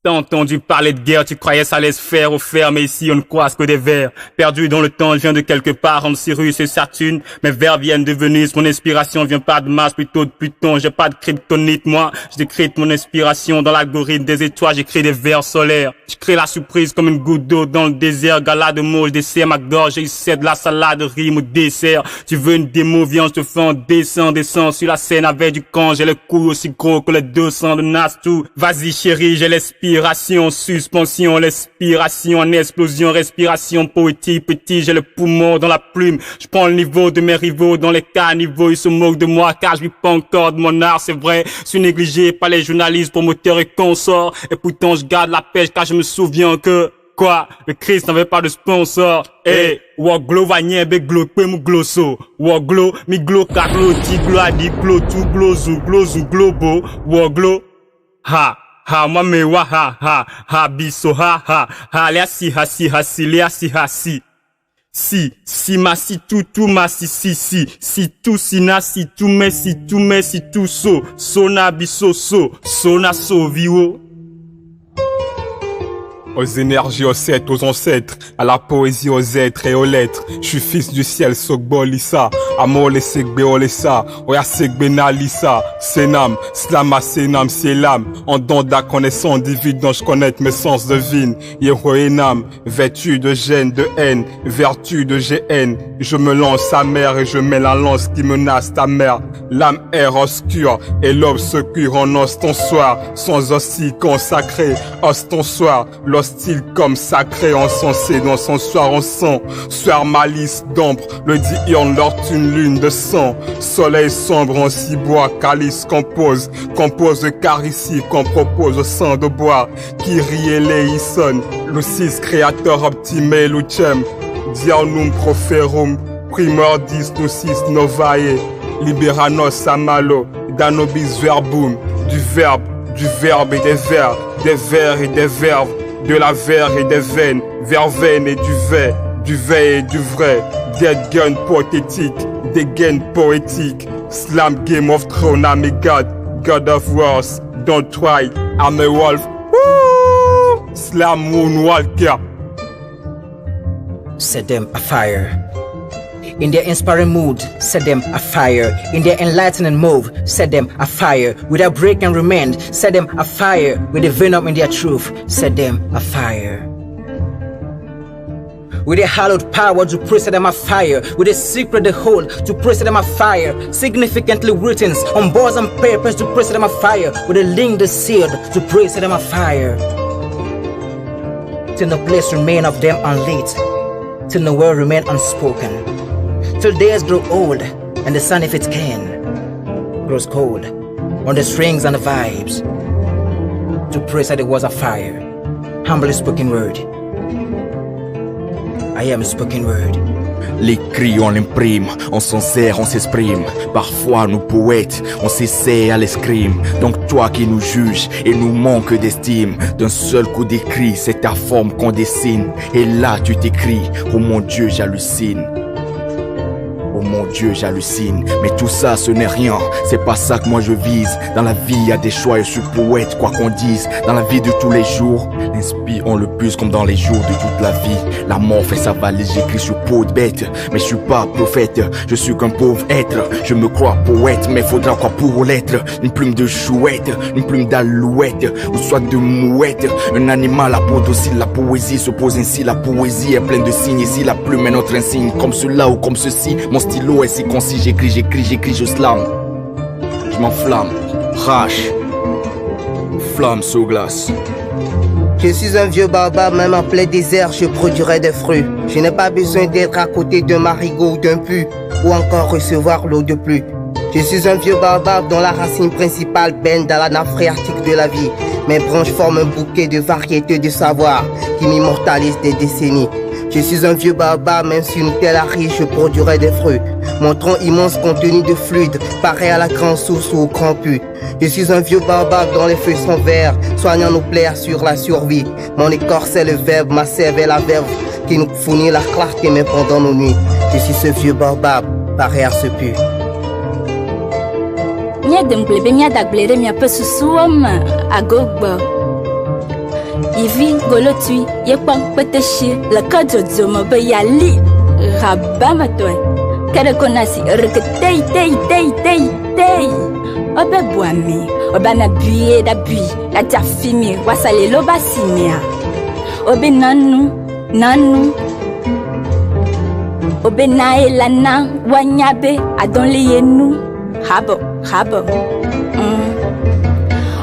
T'as entendu parler de guerre, tu croyais ça allait se faire au fer, mais ici on ne croise que des vers. Perdu dans le temps, je viens de quelque part, entre Cyrus et Saturne. Mes vers viennent de Venise, mon inspiration vient pas de Mars, plutôt de Pluton. J'ai pas de kryptonite, moi, je décrypte mon inspiration dans l'algorithme des étoiles, j'écris des vers solaires. Je crée la surprise comme une goutte d'eau dans le désert, gala de mots, je dessert ma gorge, j'essaie de la salade, rime au dessert. Tu veux une démo, viens, je te fais un descends sur la scène avec du camp, j'ai le cou aussi gros que les 200 de Nastou. Vas-y chérie, j'ai l'expiration, suspension, l'expiration en explosion, respiration poétique, petit, j'ai le poumon dans la plume. Je prends le niveau de mes rivaux dans les caniveaux, ils se moquent de moi car je vis pas encore de mon art, c'est vrai. Je suis négligé par les journalistes, promoteurs et consorts, et pourtant je garde la pêche car je me souviens que quoi, le Christ n'avait pas de sponsor. Eh, Woglo va niebe glo pemu gloso. Woglo mi glo kaklo ti glo adi glo tu glo zu globo. Woglo ha ha mame wa ha biso ha le asi le asi. Si ma si tout ma si tout si na si tout me si tout so na biso so na so viwo. Aux énergies, aux sept, aux ancêtres, à la poésie, aux êtres et aux lettres. Je suis fils du ciel, Sogbo Lissa, Amor le Segbe Olessa, Oya Segbe Nalissa, Senam, Slama Senam, Sielam, en don de la connaissance divine dont je connais mes sens divines. Yehoenam, vêtu de gêne, de haine, vertu de GN. Je me lance à mer et je mets la lance qui menace ta mère. L'âme est obscure et l'aube se cure en os ton soir, sans aussi consacré, os ton soir, hostile comme sacré, encensé dans son soir en sang. Soir malice d'ombre, le diurne lorte une lune de sang. Soleil sombre en cibois, calice compose de caricie qu'on propose au sang de bois. Qui rit et leison, lucis créateur optimé lucem. Dianum proferum, primordis nucis novae. Liberanos amalo, danobis verbum, du verbe et des vers, des vers et des verbes. De la verre et des veines, verveine et du vrai et du vrai, dead gun pothétique, des gains poétiques, slam Game of Thrones, I'm a God of Wars, don't try, I'm a wolf, woo! Slam Moonwalker. Set them afire. In their inspiring mood, set them afire. In their enlightening move, set them afire. With their break and remain, set them afire. With the venom in their truth, set them afire. With a hallowed power to pray, set them afire. With a secret they hold to pray, set them afire. Significantly written on boards and papers to pray, set them afire. With a link they sealed to pray, set them afire. Till no place remain of them unlit, till no word remain unspoken. Till days grow old, and the sun, if it can, grows cold on the strings and the vibes. To praise that it was a fire, humbly spoken word. I am a spoken word. Les cris on l'imprime, on s'en sert, on s'exprime. Parfois nous poètes, on s'essaie à l'escrime. Donc toi qui nous juges et nous manques d'estime, d'un seul coup d'écrit, c'est ta forme qu'on dessine. Et là tu t'écris, oh mon Dieu j'hallucine. Oh mon Dieu, j'hallucine. Mais tout ça, ce n'est rien. C'est pas ça que moi je vise. Dans la vie, y a des choix et je suis poète, quoi qu'on dise. Dans la vie de tous les jours, l'inspirons le plus comme dans les jours de toute la vie. La mort fait sa valise, j'écris sur peau de bête. Mais je suis pas prophète, je suis qu'un pauvre être. Je me crois poète, mais faudra quoi pour l'être. Une plume de chouette, une plume d'alouette, ou soit de mouette. Un animal à peau docile, la poésie se pose ainsi. La poésie est pleine de signes ici. La plume est notre insigne, comme cela ou comme ceci. Mon stylo est si concis, j'écris, je slame. Je m'enflamme, crash, flamme sous glace. Je suis un vieux barbare, même en plein désert, je produirai des fruits. Je n'ai pas besoin d'être à côté d'un marigot ou d'un pu, ou encore recevoir l'eau de pluie. Je suis un vieux barbare dont la racine principale baigne dans la nappe phréatique de la vie. Mes branches forment un bouquet de variétés de savoirs qui m'immortalisent des décennies. Je suis un vieux barbare, même sur une terre aride, je produirai des fruits. Mon tronc immense contenu de fluide, pareil à la grande source ou au grand puits. Je suis un vieux barbare dont les feuilles sont verts, soignant nos plaies sur la survie. Mon écorce est le verbe, ma sève est la verve, qui nous fournit la clarté même pendant nos nuits. Je suis ce vieux barbare, pareil à ce puits. Ivi golotui ye kwang peteshi la kajojo mo be yali rabama toi kare konasi reke tei obe boami obana buye da bui la jafimi wasale lo basimia obe nanu obe naelana wanyabe adonle yenu habo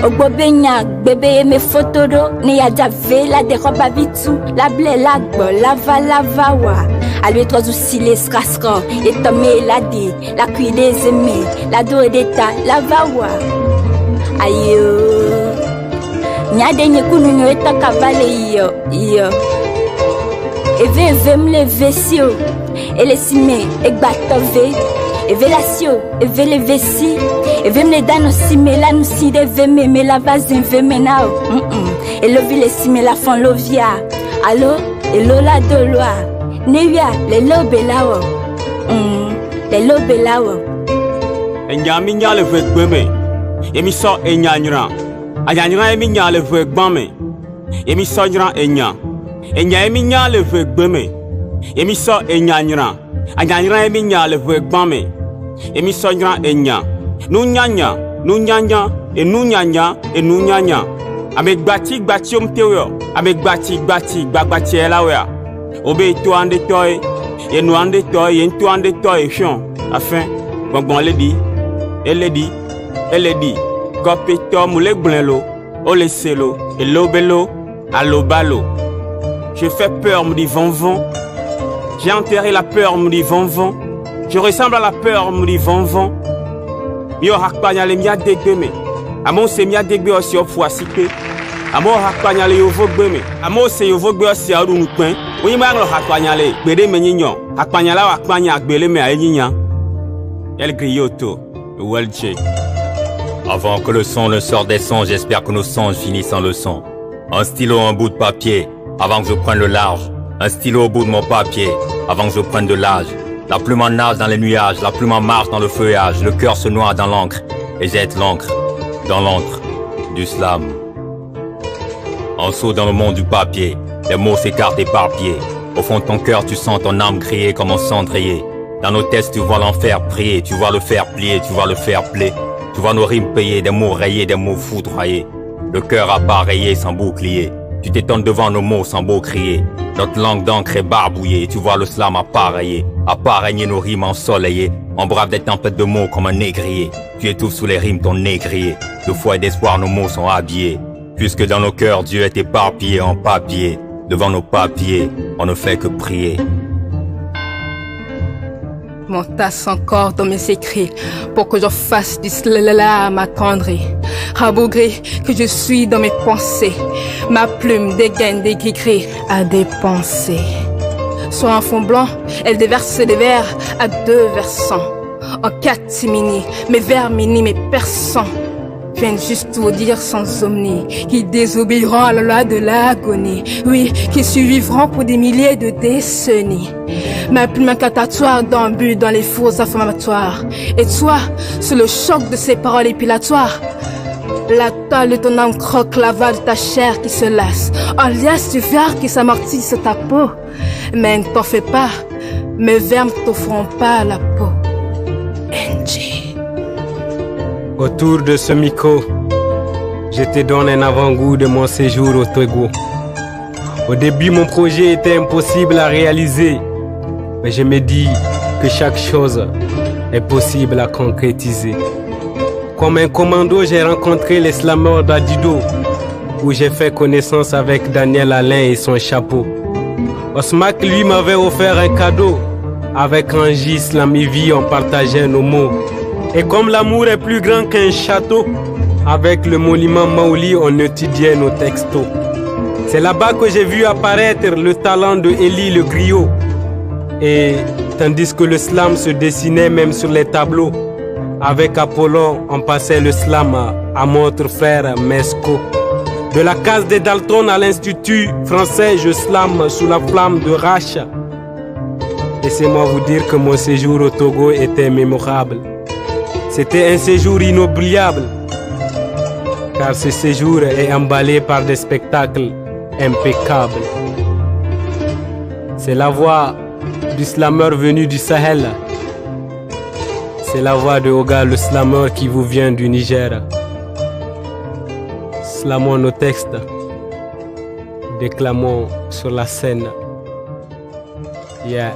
Ogbobenya bébé me photos ni ya jave la déroba bitu la blé la gbo lava wa à lui trois aussi les scrascran et tomé la di la cuit des aimés la do d'état la va wa ayo nya denye kunu eta kavale yo et vem le vesio et les simé et batove et velasio et vele vesi et vem le dano simé la nous si de veme me la vazin veme nao et le vile simé la fon lovia allo et lola de loi nevia le lobelawo le lobelawo enyami nya le vek beme emi so enyanyra anyanyra emi nya le vek bame emi so nyra enya emi nya le vek beme emi so enyanyra anyanyra emi nya le vek bame emi so nyra enya nunyanya e nunyanya ame gbati omtewo ame gbati gbagbati elawea obe to ande toy e no ande toy e to ande toy fion afin gbongbon eledi gopeto mule gblelo o le selo e lobelo alobalo. Je fais peur, me dit Van. J'ai enterré la peur, me dit Van. Je ressemble à la peur, me dit Van. Mio hakpanya le mia degbeme. Amo se mia degbe osi ofwa sike. Amo hakpanya le yovo gbeme. Amo se yovo gbe osi aru nukpen. Oyin ma nglo hakpanya le gbede menyinyo. Hakpanya la hakpanya agbele me ayenyinya. El grioto, Welche. Avant que le son ne sorte des sons, j'espère que nos songes finissent en leçon. Un stylo, un bout de papier, avant que je prenne le large. Un stylo au bout de mon papier, avant que je prenne de l'âge. La plume en nage dans les nuages, la plume en marche dans le feuillage. Le cœur se noie dans l'encre et jette l'encre dans l'encre du slam. En saut dans le monde du papier, les mots s'écartent éparpillés. Au fond de ton cœur, tu sens ton âme crier comme un cendrier. Dans nos tests, tu vois l'enfer prier, tu vois le fer plier, tu vois le fer plier. Tu vois nos rimes payer, des mots rayés, des mots foudroyés. Le cœur appareillé sans bouclier. Tu t'étonnes devant nos mots sans beau crier. Notre langue d'encre est barbouillée. Tu vois le slam appareillé, appareiller nos rimes ensoleillées. On brave des tempêtes de mots comme un négrier. Tu étouffes sous les rimes ton négrier. De foi et d'espoir nos mots sont habillés. Puisque dans nos cœurs Dieu est éparpillé en papier. Devant nos papiers, on ne fait que prier. M'entasse encore dans mes écrits pour que je fasse du slalom à tendrie. Rabougri que je suis dans mes pensées, ma plume dégaine des gris-gris à dépenser. Sur un fond blanc, elle déverse des vers à deux versants. En catimini, mes vers mini, mes persans viennent juste vous dire sans omni, qui désobéiront à la loi de l'agonie, oui, qui survivront pour des milliers de décennies. Ma plume incantatoire d'embut dans les fours affamatoires. Et toi, sous le choc de ces paroles épilatoires, la toile de ton âme croque la voix de ta chair qui se lasse, en liasse du verre qui s'amortisse ta peau. Mais ne t'en fais pas, mes vers ne t'offront pas la peau. NG. Autour de ce micro, je te donne un avant-goût de mon séjour au Togo. Au début, mon projet était impossible à réaliser, mais je me dis que chaque chose est possible à concrétiser. Comme un commando, j'ai rencontré les slameurs d'Adido, où j'ai fait connaissance avec Daniel Alain et son chapeau. Osmak, lui, m'avait offert un cadeau. Avec Angie, Slam et Vie, on partageait nos mots. Et comme l'amour est plus grand qu'un château, avec le monument Maouli, on étudiait nos textos. C'est là-bas que j'ai vu apparaître le talent de Eli le griot. Et tandis que le slam se dessinait même sur les tableaux, avec Apollon, on passait le slam à notre frère Mesco. De la case des Dalton à l'Institut français, je slam sous la flamme de Racha. Laissez-moi vous dire que mon séjour au Togo était mémorable. C'était un séjour inoubliable, car ce séjour est emballé par des spectacles impeccable. C'est la voix du slameur venu du Sahel. C'est la voix de Oga le slameur qui vous vient du Niger. Slamons nos textes, déclamons sur la scène. Yeah.